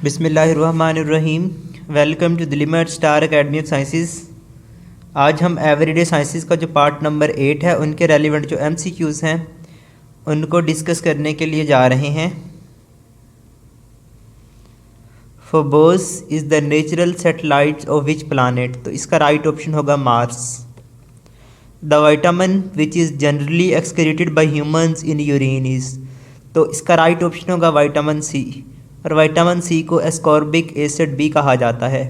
बिस्मिल्लाहिर्रहमानिर्रहीम। Welcome to the limit star academy of sciences. आज हम एवरीडे साइंसेस का जो पार्ट नंबर 8 है उनके रेलिवेंट जो एमसीक्यूज़ हैं उनको डिस्कस करने के लिए जा रहे हैं। Phobos is the natural satellite of which planet, तो इसका राइट ऑप्शन होगा Mars. The vitamin which is generally excreted by humans in urine is, तो इसका राइट ऑप्शन होगा विटामिन सी, और विटामिन सी को एस्कॉर्बिक एसिड भी कहा जाता है।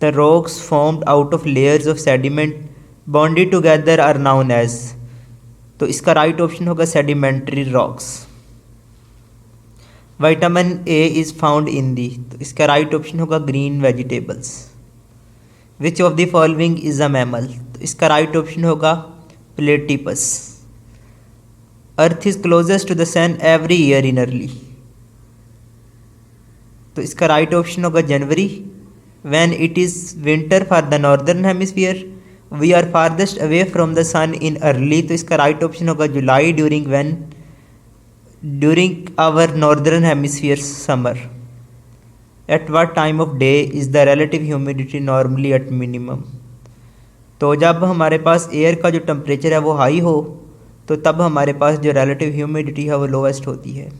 The rocks formed out of layers of sediment bonded together are known as, तो इसका राइट ऑप्शन होगा sedimentary rocks. Vitamin A is found in the, तो इसका राइट ऑप्शन होगा green vegetables. Which of the following is a mammal, तो इसका right option होगा platypus. Earth is closest to the sun every year in early, तो इसका right option होगा जनवरी। When it is winter for the northern hemisphere we are farthest away from the sun in early, तो इसका right option होगा जुलाई। During our northern hemisphere summer. At what time of day is the relative humidity normally at minimum, तो जब हमारे पास air का जो temperature है वो हाई हो तो तब हमारे पास जो रिलेटिव ह्यूमिडिटी है वो लोवेस्ट होती है।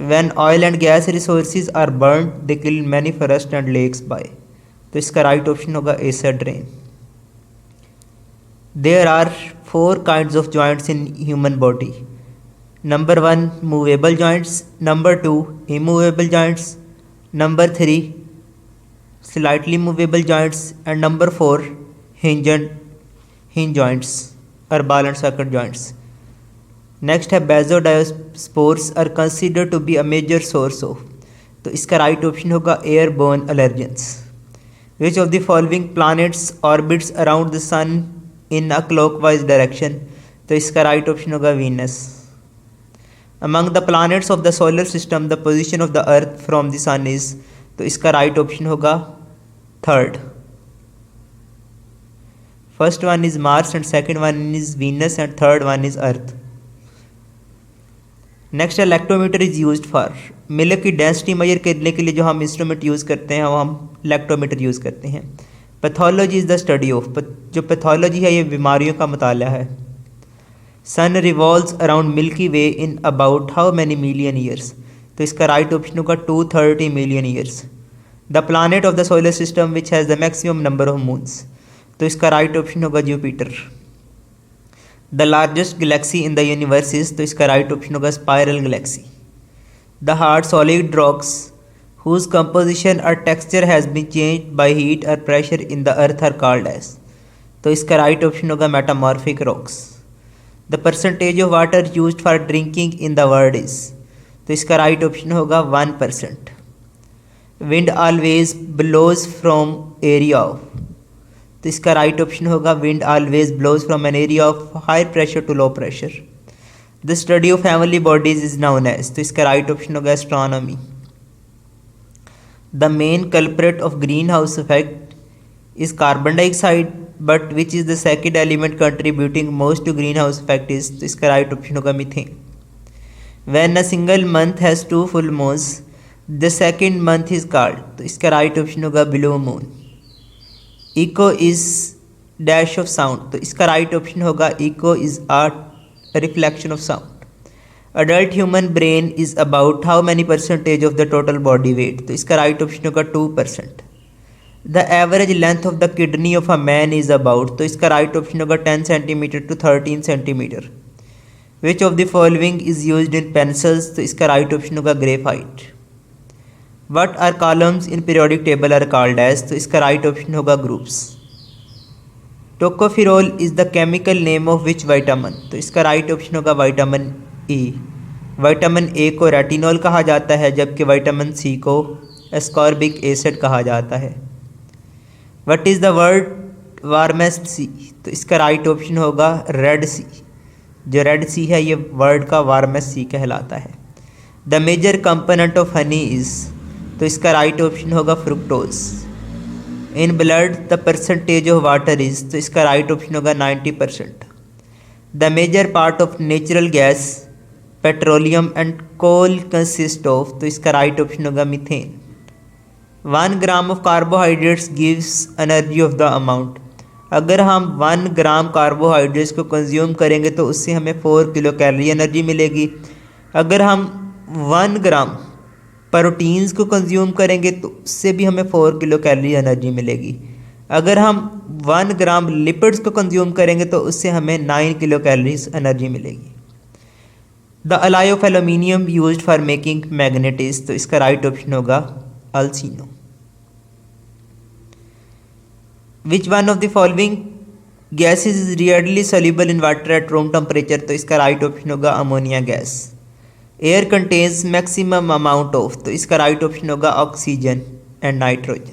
When oil and gas resources are burnt, they kill many forests and lakes by, तो इसका राइट ऑप्शन होगा acid rain. There are 4 kinds of joints in human body. Number 1 movable joints, number 2 immovable joints, number 3 slightly movable joints, and number 4 hinge joints or ball and socket joints. Next है basidiospores are consider to be a major source of, तो इसका right option होगा airborne allergens. Which of the following planets orbits around the sun in a clockwise direction, तो इसका right option होगा Venus. Among the planets of the solar system the position of the earth from the sun is, तो इसका right option होगा third. First one is Mars and second one is Venus and third one is earth. Next है lactometer is used for, milk की density measure करने के लिए जो हम इंस्ट्रूमेंट यूज़ करते हैं वो हम लैक्टोमीटर यूज़ करते हैं। Pathology is the study of, जो पैथोलॉजी है ये बीमारियों का मुताला है। Sun revolves around Milky Way in about how many million years, तो इसका राइट ऑप्शन होगा 230 million years. The planet of the solar system which has the maximum number of moons, तो इसका राइट ऑप्शन होगा Jupiter. The largest galaxy in the universe is, तो इसका right option होगा spiral galaxy. The hard solid rocks whose composition और texture has been changed by heat और pressure in the earth are called as, तो इसका right option होगा metamorphic rocks. The percentage of water used for drinking in the world is, तो इसका right option होगा 1%। Wind always blows from area of, तो इसका right option होगा wind always blows from an area of high pressure to low pressure. The study of heavenly bodies is known as, तो इसका right option होगा astronomy. The main culprit of green house effect is carbon dioxide, but which is the second element contributing most to green house effect is, तो इसका right option होगा methane. When a single month has 2 full moons the second month is called, तो इसका right option होगा blue moon. Echo is dash of sound, तो इसका right option होगा eco is a reflection of sound. Adult human brain is about how many percentage of the total body weight, तो इसका right option होगा 2%। The average length of the kidney of a man is about, तो इसका right option होगा 10 centimetre to 13 centimetre. Which of the following is used in pencils, तो इसका right option होगा graphite. What are columns in periodic table are called as, तो इसका right option होगा groups. Tocopherol is the chemical name of which vitamin, तो इसका right option होगा vitamin E. Vitamin A को रेटिनॉल कहा जाता है जबकि विटामिन सी को एस्कॉर्बिक एसिड कहा जाता है। What is the word warmest sea, तो इसका राइट ऑप्शन होगा रेड सी, जो रेड सी है ये वर्ड का वार्मेस्ट सी कहलाता है। The major component of honey is, तो इसका राइट ऑप्शन होगा fructose. In blood the percentage of water is, तो इसका राइट ऑप्शन होगा 90%। The major part of natural gas petroleum and coal consist of, तो इसका राइट ऑप्शन होगा methane. 1 gram of carbohydrates gives energy of the amount. अगर हम 1 ग्राम carbohydrates को consume करेंगे तो उससे हमें 4 किलो कैलोरी एनर्जी मिलेगी। अगर हम 1 ग्राम प्रोटीन्स को कंज्यूम करेंगे तो उससे भी हमें 4 किलो कैलोरी एनर्जी मिलेगी। अगर हम 1 ग्राम लिपिड्स को कंज्यूम करेंगे तो उससे हमें 9 किलो कैलोरीज एनर्जी मिलेगी। The alloy of aluminium used for making magnet is, तो इसका राइट ऑप्शन होगा अल्सीनो। Which one of the following gases is rarely soluble in water at room temperature, तो इसका राइट ऑप्शन होगा ammonia gas. Air contains maximum amount of, तो इसका right option होगा oxygen and nitrogen.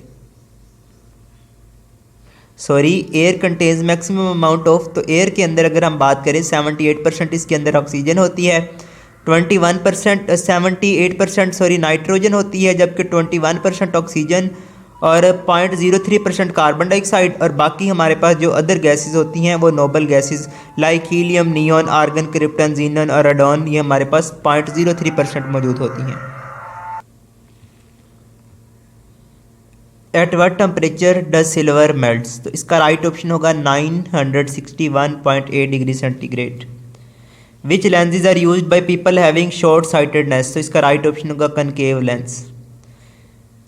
Sorry, air contains maximum amount of, तो air के अंदर अगर हम बात करें 78% इसके अंदर ऑक्सीजन होती है, 78% नाइट्रोजन होती है, जबकि 21% ऑक्सीजन और 0.03% कार्बन डाइऑक्साइड, और बाकी हमारे पास जो अदर गैसेस होती हैं वो noble gases like helium, neon, argon, krypton, xenon और रेडॉन, ये हमारे पास 0.03% मौजूद होती हैं। At what temperature does silver melts, तो इसका राइट ऑप्शन होगा 961.8 degree centigrade. Which lenses are used by people having short sightedness, तो इसका राइट ऑप्शन होगा concave lens.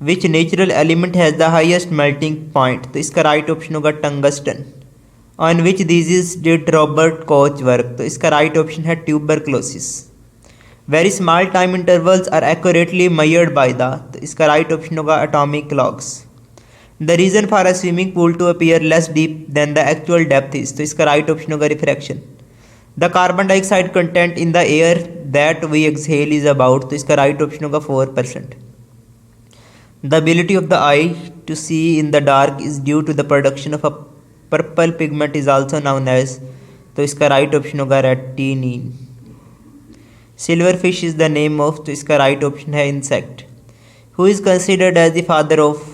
Which natural element has the highest melting point, तो इसका right option होगा tungsten. On which disease did Robert Koch work, तो इसका right option है tuberculosis. Very small time intervals are accurately measured by the, तो इसका right option होगा atomic clocks. The reason for a swimming pool to appear less deep than the actual depth is, तो इसका right option होगा refraction. The carbon dioxide content in the air that we exhale is about, तो इसका right option होगा 4%। The ability of the eye to see in the dark is due to the production of a purple pigment is also known as, तो इसका right option होगा retinene. Silver fish is the name of, तो इसका right option है insect. Who is considered as the father of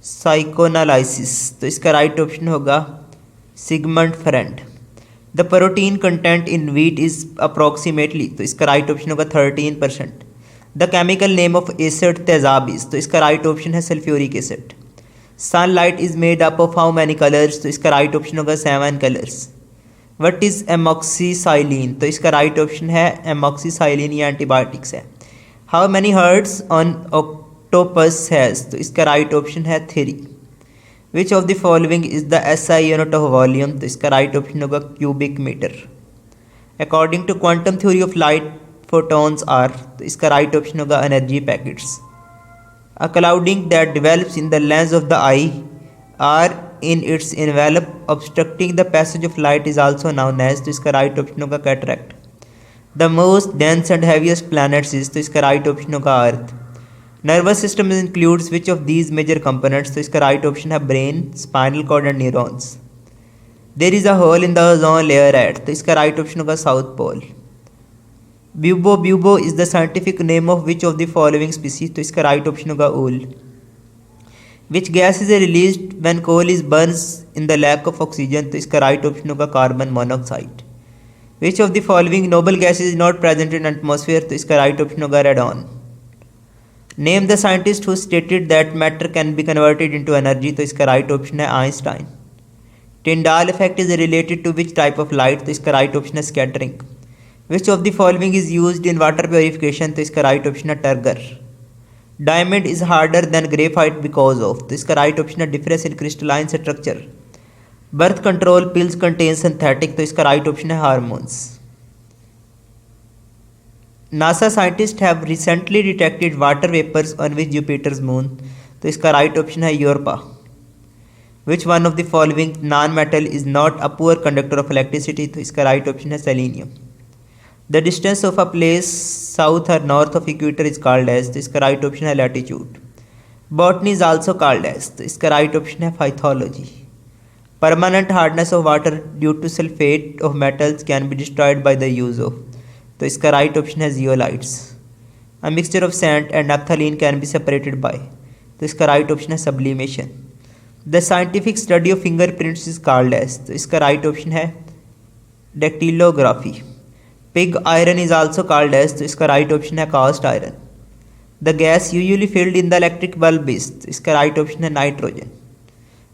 psychoanalysis, तो इसका right option होगा Sigmund Freud. The protein content in wheat is approximately, तो इसका right option होगा 13%। The chemical name of acid तेजाब इज, तो इसका राइट ऑप्शन है sulphuric acid. Sunlight is made up of how many colours, तो इसका राइट ऑप्शन होगा 7 कलर्स। व्हाट इज एमॉक्सीसाइलिन, तो इसका राइट ऑप्शन है एमॉक्सीसाइलिन, ये एंटीबायोटिक्स है। How many hearts on octopus has, तो इसका राइट ऑप्शन है 3। Which of the following is the SI unit of volume, तो इसका राइट ऑप्शन होगा cubic metre. According to quantum theory of light photons are, तो इसका right option होगा energy packets. A clouding that develops in the lens of the eye or in its envelope obstructing the passage of light is also known as, तो इसका right option होगा cataract. The most dense and heaviest planets is, तो इसका right option होगा अर्थ। Nervous system includes which of these major components, तो इसका right option है brain, spinal cord and neurons. There is a hole in the ozone layer at, तो इसका right option होगा south pole. Bubo is the scientific name of which of the following species, तो इसका right option होगा owl. Which gas is released when coal is burns in the lack of oxygen, तो इसका right option होगा carbon monoxide. Which of the following noble gas is not present in atmosphere, तो इसका right option होगा radon. Name the scientist who stated that matter can be converted into energy, तो इसका right option है Einstein. Tyndall effect is related to which type of light, तो इसका right option है scattering. Which of the following is used in water purification, तो इसका right option है turgor. Diamond is harder than graphite because of, तो इसका right option है difference in crystalline structure. Birth control pills contain synthetic, तो इसका right option है hormones. NASA scientist have recently detected water vapours on which Jupiter's moon, तो इसका right option है Europa. Which one of the following non metal is not a poor conductor of electricity, तो इसका right option है selenium. The distance of a place south और north of equator is called as, तो इसका right option है latitude. Botany is also called as, तो इसका right option है फाइथोलॉजी। Permanent hardness of water due to sulphate of metals can be destroyed by the use of, तो इसका right option है zeolites. A mixture of sand and naphthalene can be separated by, तो इसका right option है sublimation. The scientific study of fingerprints is called as, तो इसका right option है dactylography. Pig iron is also called as, तो इसका right option है cast iron. The gas usually filled in the electric bulb is, तो इसका right option है nitrogen.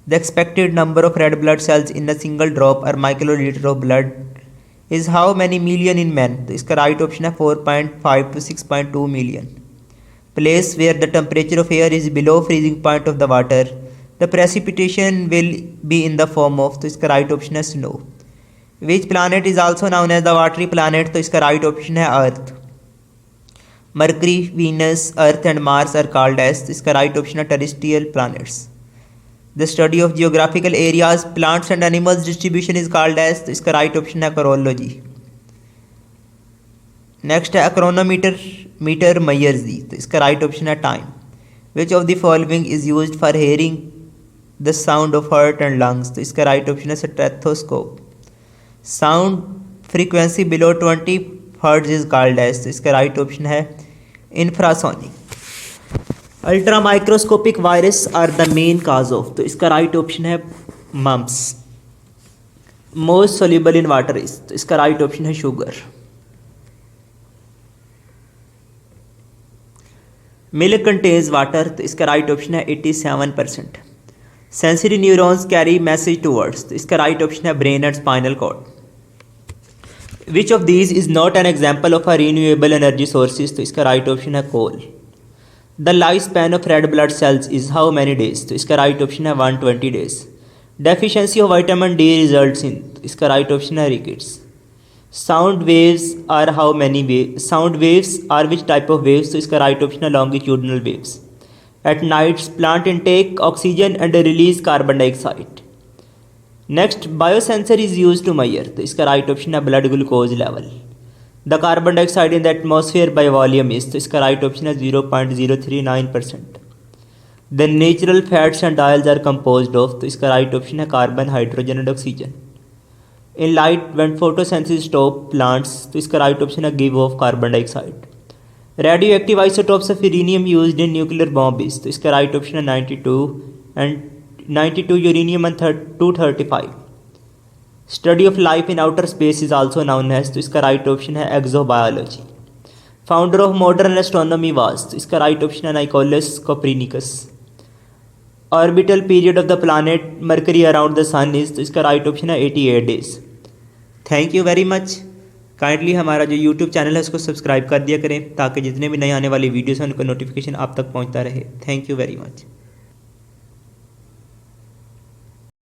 The expected number of red blood cells in a single drop और microlitre of blood is how many million in man, तो इसका right option है 4.5 to 6.2 million. Place where the temperature of air is below freezing point of the water, the precipitation will be in the form of, तो इसका right option है snow. Which planet is also known as the watery planet, तो इसका right option है earth. Mercury, Venus, earth and Mars are called as, तो इसका right option है terrestrial planets. The study of geographical areas, plants and animals distribution is called as, तो इसका right option है chorology. Next है chronometer, meter measures the, तो इसका right option है time. Which of the following is used for hearing the sound of heart and lungs, तो इसका right option है stethoscope. Sound frequency below 20 hertz is called as, तो इसका right option है infrasonic. Ultra microscopic virus are the main cause of, तो इसका right option है mumps. Most soluble in water is, तो इसका राइट ऑप्शन है शुगर। मिल्क कंटेन्स वाटर, तो इसका राइट ऑप्शन है 87%। Sensory neurons carry message towards, तो इसका राइट ऑप्शन है brain and spinal cord. Which of these is not an example of a renewable energy sources, तो इसका right option है coal. The life span of red blood cells is how many days, तो इसका right option है 120 days. Deficiency of vitamin D results in, तो इसका right option है rickets. Sound waves are how many wave, sound waves are which type of waves, तो इसका right option है longitudinal waves. At nights plant intake oxygen and release carbon dioxide. Next biosensor is use to measure, तो इसका right option है blood glucose level. The carbon dioxide in the atmosphere by volume is, तो इसका right option है 0.039%। The natural fats and oils are composed of, तो इसका right option है carbon, hydrogen and oxygen. In light when photosynthesis stop plants, तो इसका right option है give off carbon dioxide. Radioactive isotopes of uranium used in nuclear bomb is, तो इसका right option है 92 uranium and 235। Study of life in outer space is also known as, तो इसका right option है exobiology. Founder of modern astronomy was, तो इसका right option है Nicolaus Copernicus. Orbital period of the planet Mercury around the sun is, तो इसका right option है 88 days. Thank you very much. Kindly हमारा जो यूट्यूब चैनल है उसको सब्सक्राइब कर दिया करें ताकि जितने भी नए आने वाली वीडियोस हैं उनका नोटिफिकेशन आप तक पहुंचता रहे। Thank you very much.